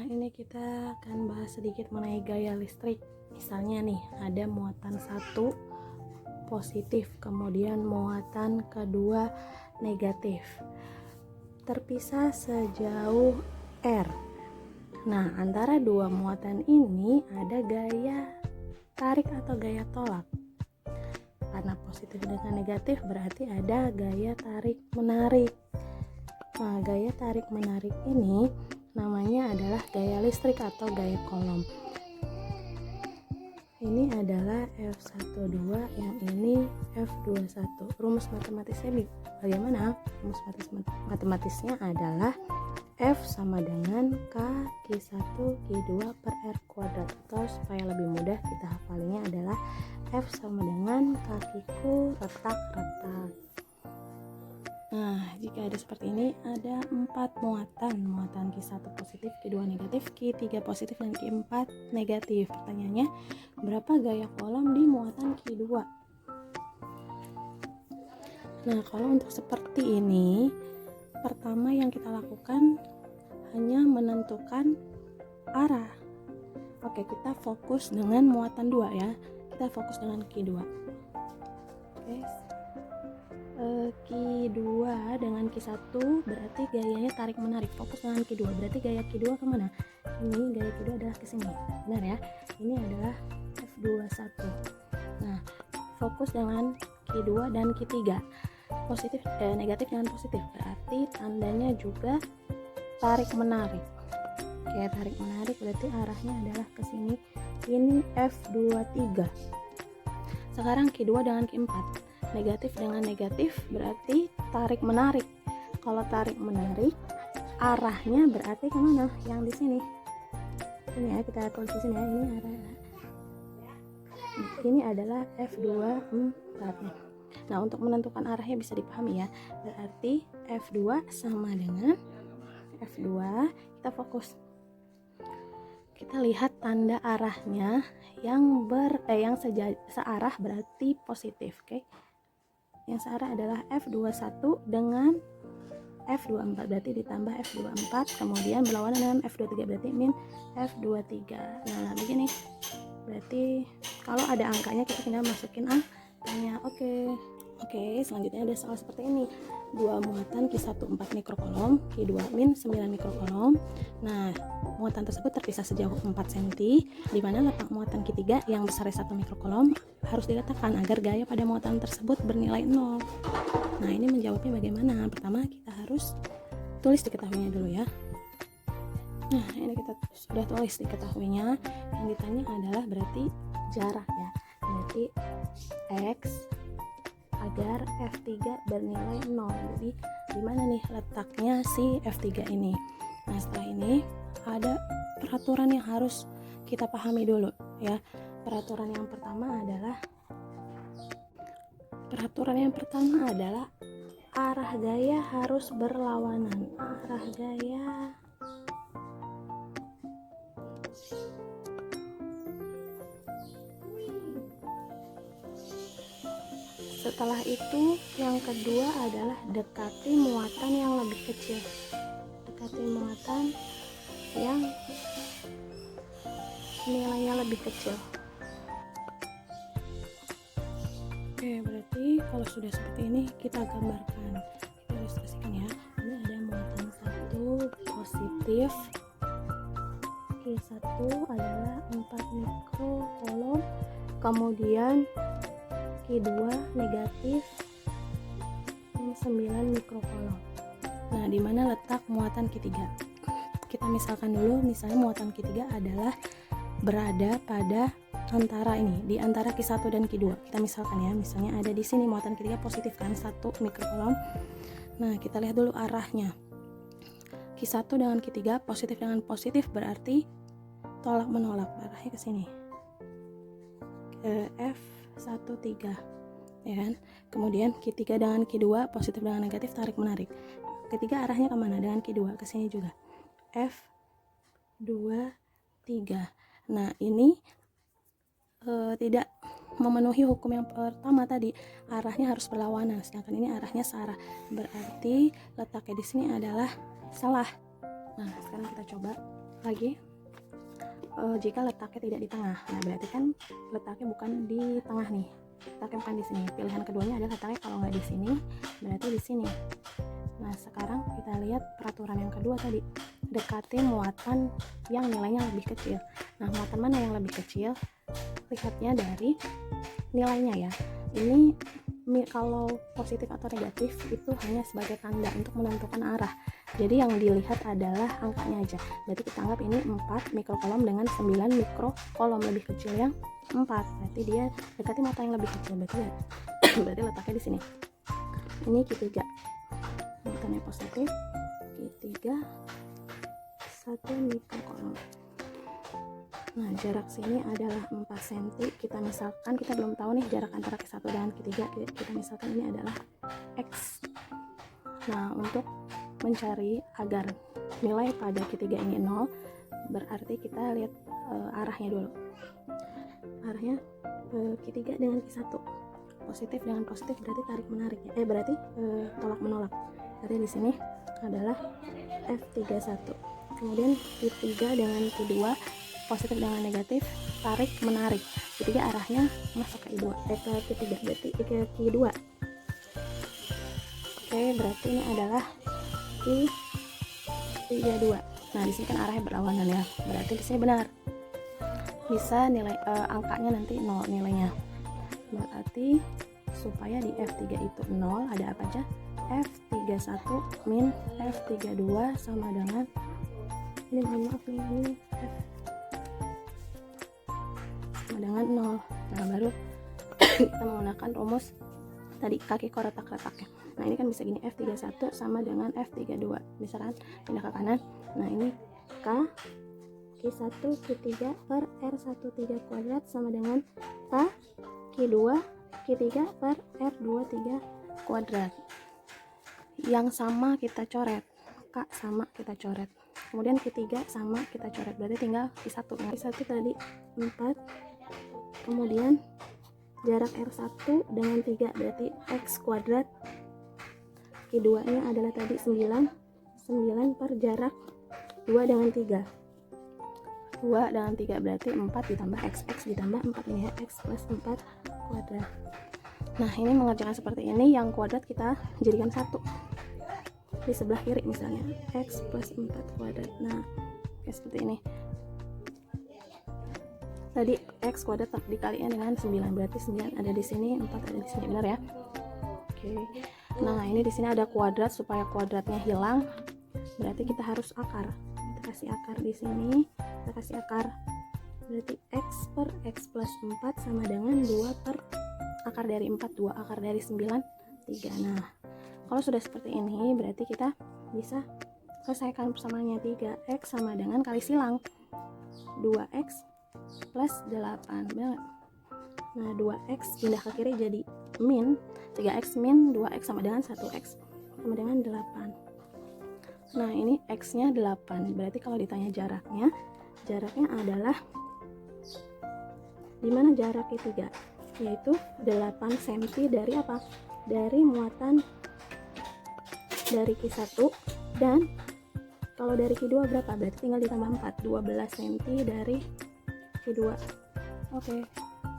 ini kita akan bahas sedikit mengenai gaya listrik. Misalnya nih, ada muatan 1 positif, kemudian muatan kedua negatif, terpisah sejauh R. Nah, antara dua muatan ini ada gaya tarik atau gaya tolak. Karena positif dengan negatif berarti ada gaya tarik menarik. Nah, gaya tarik menarik ini namanya adalah gaya listrik atau gaya Coulomb. Ini adalah F12, yang ini F21. Rumus matematisnya bagaimana? Rumus matematisnya adalah F sama dengan K Q1 Q2 per R kuadrat. Atau supaya lebih mudah kita hafalinnya adalah F sama dengan kakiku retak-retak. Nah, jika ada seperti ini, ada 4 muatan Q1 positif, Q2 negatif, Q3 positif, dan Q4 negatif. Pertanyaannya, berapa gaya Coulomb di muatan Q2? Nah, kalau untuk seperti ini, pertama yang kita lakukan hanya menentukan arah. Oke, kita fokus dengan muatan 2 ya. Kita fokus dengan Q2. Oke. Q2 dengan Q1 berarti gayanya tarik menarik. Fokus dengan Q2 berarti gaya Q2 kemana? Ini gaya Q2 adalah ke sini, benar ya? Ini adalah F21. Nah, fokus dengan Q2 dan Q3, positif negatif dengan positif berarti tandanya juga tarik menarik. Oke, tarik menarik berarti arahnya adalah ke sini. Ini F23. Sekarang Q2 dengan Q4, negatif dengan negatif berarti tarik menarik. Kalau tarik menarik arahnya berarti kemana? Yang di sini. Ini ya, kita tulis di sini ya. Ini arah. Ini adalah F24. Nah, untuk menentukan arahnya bisa dipahami ya. Berarti F2 sama dengan F2. Kita fokus. Kita lihat tanda arahnya yang searah berarti positif, oke? Yang searah adalah F21 dengan F24 berarti ditambah F24, kemudian berlawanan dengan F23 berarti min F23. Nah, begini. Berarti kalau ada angkanya kita tinggal masukin angkanya. Oke, selanjutnya ada soal seperti ini. Dua muatan Q1 4 mikrocoulomb, Q2 min 9 mikrocoulomb. Nah, muatan tersebut terpisah sejauh 4 cm, di mana letak muatan Q3 yang besarnya 1 mikrocoulomb harus diletakkan agar gaya pada muatan tersebut bernilai 0. Nah, ini menjawabnya bagaimana? Pertama, kita harus tulis diketahuinya dulu ya. Nah, ini kita sudah tulis diketahuinya. Yang ditanya adalah berarti jarak ya. Berarti X agar F3 bernilai 0. Jadi di mana nih letaknya si F3 ini? Nah, setelah ini ada peraturan yang harus kita pahami dulu ya. Peraturan yang pertama adalah arah gaya harus berlawanan. Arah gaya setelah itu yang kedua adalah dekati muatan yang lebih kecil. Dekati muatan yang nilainya lebih kecil. Oke, berarti kalau sudah seperti ini kita gambarkan, kita ilustrasikan ya. Ini ada muatan 1 positif, Q1 adalah 4 mikrocoulomb, kemudian Q2 negatif 9 mikrocoulomb. Nah, di mana letak muatan Q3? Kita misalkan dulu, misalnya muatan Q3 adalah berada pada antara ini, di antara Q1 dan Q2. Kita misalkan ya, misalnya ada di sini muatan Q3 positif kan, 1 mikrocoulomb. Nah, kita lihat dulu arahnya. Q1 dengan Q3 positif dengan positif berarti tolak menolak, arahnya ke sini. Ke F13 ya kan. Kemudian Q3 dengan Q2 positif dengan negatif tarik menarik. Ketiga arahnya kemana? Dengan Q2 ke sini juga. F23. Nah, ini tidak memenuhi hukum yang pertama tadi, arahnya harus berlawanan, sedangkan ini arahnya searah. Berarti letaknya di sini adalah salah. Nah, sekarang kita coba lagi. Jika letaknya tidak di tengah, nah berarti kan letaknya bukan di tengah nih, letaknya bukan di sini. Pilihan keduanya adalah letaknya kalau nggak di sini, berarti di sini. Nah, sekarang kita lihat peraturan yang kedua tadi, dekati muatan yang nilainya lebih kecil. Nah, muatan mana yang lebih kecil? Lihatnya dari nilainya ya. Ini kalau positif atau negatif itu hanya sebagai tanda untuk menentukan arah. Jadi yang dilihat adalah angkanya aja. Berarti kita anggap ini 4 mikrokolom dengan 9 mikrokolom, lebih kecil yang 4. Berarti dia dekati muatan yang lebih kecil. Berarti letaknya di sini. Ini Q3. Muatannya positif. Q3 1 mikrokolom. Nah, jarak sini adalah 4 cm. Kita misalkan, kita belum tahu nih jarak antara Q1 dan Q3. Kita misalkan ini adalah X. Nah, untuk mencari agar nilai pada Q3 ini 0, berarti kita lihat arahnya dulu. Arahnya Q3 dengan Q1. Positif dengan positif berarti tarik menarik ya. Berarti tolak menolak. Berarti di sini adalah F31. Kemudian Q3 dengan Q2, positif dengan negatif, tarik menarik. Q3 arahnya masuk ke Q2, ke Q3, berarti ke Q2. Oke, berarti ini adalah Q32. Nah, di sini kan arahnya berlawanan ya. Berarti di sini benar. Bisa nilai angkanya nanti 0 nilainya. Berarti supaya di F3 itu 0 ada apa aja? F31 min F32 sama dengan ini, mohon maaf nih, ini F sama dengan 0. Nah, baru kita menggunakan rumus tadi kaki kotak-kotaknya. Nah, ini kan bisa gini, F31 sama dengan F32, misalkan pindah ke kanan. Nah, ini K Q1 Q3 per R13 kuadrat sama dengan K Q2 Q3 per R23 kuadrat. Yang sama kita coret, K sama kita coret, kemudian Q3 sama kita coret, berarti tinggal Q1. Nah, Q1 tadi 4, kemudian jarak R1 dengan 3 berarti X kuadrat. Q2 nya adalah tadi 9 per jarak 2 dengan 3, 2 dengan 3 berarti 4 ditambah X ditambah 4 ini ya, X plus 4 kuadrat. Nah, ini mengerjakan seperti ini, yang kuadrat kita jadikan 1 di sebelah kiri, misalnya X plus 4 kuadrat. Nah, kayak seperti ini. Tadi X kuadrat dikalikan dengan 9, berarti 9 ada di sini, 4 ada di sini, benar ya? Oke. Nah, ini di sini ada kuadrat, supaya kuadratnya hilang berarti kita harus akar. Kita kasih akar di sini, kita kasih akar, berarti X per X plus 4 sama dengan 2 per akar dari 4, 2 akar dari 9, 3. Nah, kalau sudah seperti ini berarti kita bisa selesaikan persamaannya. 3X sama dengan kali silang 2X plus 8, benar. Nah, 2X pindah ke kiri jadi min 3X min 2X sama dengan 1X sama dengan 8. Nah, ini X nya 8, berarti kalau ditanya jaraknya adalah dimana jarak Q3, yaitu 8 cm dari apa? Dari muatan dari Q1, dan kalau dari Q2 berapa? Berarti tinggal ditambah 4, 12 cm dari Q2. Oke.